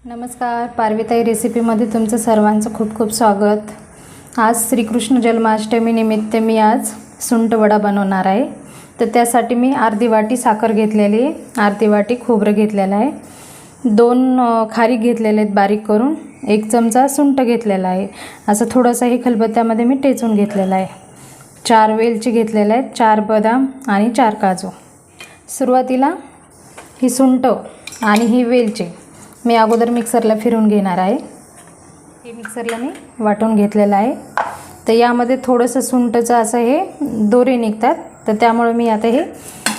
नमस्कार, पारवे ताई रेसिपीमध्ये तुमचं सर्वांचं खूप खूप स्वागत। आज श्रीकृष्ण जन्माष्टमी निमित्त मी आज सुंठवडा बनवणार आहे। तर त्यासाठी मी अर्धी वाटी साखर घेतलेली आहे, अर्धी वाटी खोबरं घेतलेलं आहे, 2 खारीक घेतलेले आहेत बारीक करून, 1 चमचा सुंठ घेतलेला आहे, असं थोडंसं हे खलबत्त्यामध्ये मी टेचून घेतलेलं आहे, 4 वेलची घेतलेल्या आहेत, 4 बदाम आणि 4 काजू। सुरुवातीला ही सुंठ आणि ही वेलची मी अगोदर मिक्सरला फिरवून घेणार आहे। हे मिक्सरला मी वाटून घेतलेलं आहे। तर यामध्ये थोडंसं सुंठचं असं हे दोरे निघतात, तर त्यामुळे मी आता हे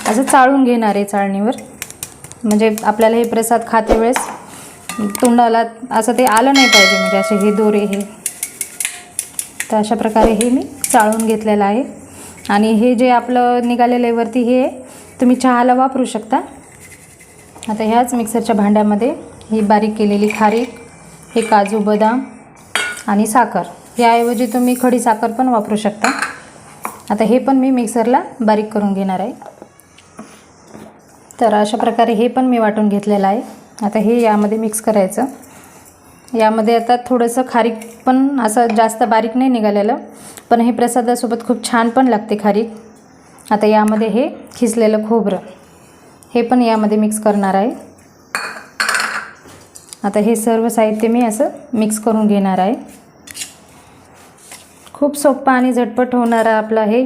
असं चाळून घेणार आहे चाळणीवर, म्हणजे आपल्याला हे प्रसाद खाते वेळेस तोंडाला असं ते आलं नाही पाहिजे, म्हणजे असे हे दोरे हे। तर अशा प्रकारे हे मी चाळून घेतलेलं आहे। आणि हे जे आपलं निघालेलं आहे वरती हे तुम्ही चहाला वापरू शकता। आता ह्याच मिक्सरच्या भांड्यामध्ये ही बारीक केलेली खारीक, हे काजू बदाम आणि साखर, याऐवजी तुम्ही खडी साखर पण वापरू शकता। आता हे पण मी मिक्सरला बारीक करून घेणार आहे। तर अशा प्रकारे हे पण मी वाटून घेतलेलं आहे। आता हे यामध्ये मिक्स करायचं। यामध्ये आता थोडंसं खारीक पण असं जास्त बारीक नाही निघालेलं, पण हे प्रसादासोबत खूप छान पण लागते खारीक। आता यामध्ये हे खिसलेलं खोबरं हे पण यामध्ये मिक्स करणार आहे। आता हे सर्व साहित्य मी असं मिक्स करून घेणार आहे। खूप सोपा आणि झटपट होणारा आपला हे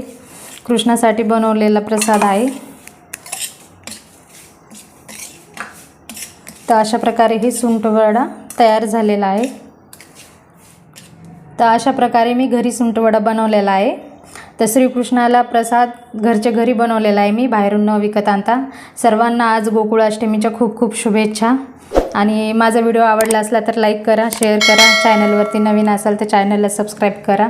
कृष्णासाठी बनवलेला प्रसाद आहे। तर अशा प्रकारे हे सुंठवडा तयार झालेला आहे। तर अशा प्रकारे मी घरी सुंठवडा बनवलेला आहे। तर श्रीकृष्णाला प्रसाद घरच्या घरी बनवलेला आहे मी, बाहेरून न विकत आणता। सर्वांना आज गोकुळाष्टमीच्या खूप खूप शुभेच्छा। आणि माझा व्हिडिओ आवडला असला तर लाईक करा, शेअर करा, चॅनलवरती नवीन असाल तर चॅनलला सबस्क्राईब करा।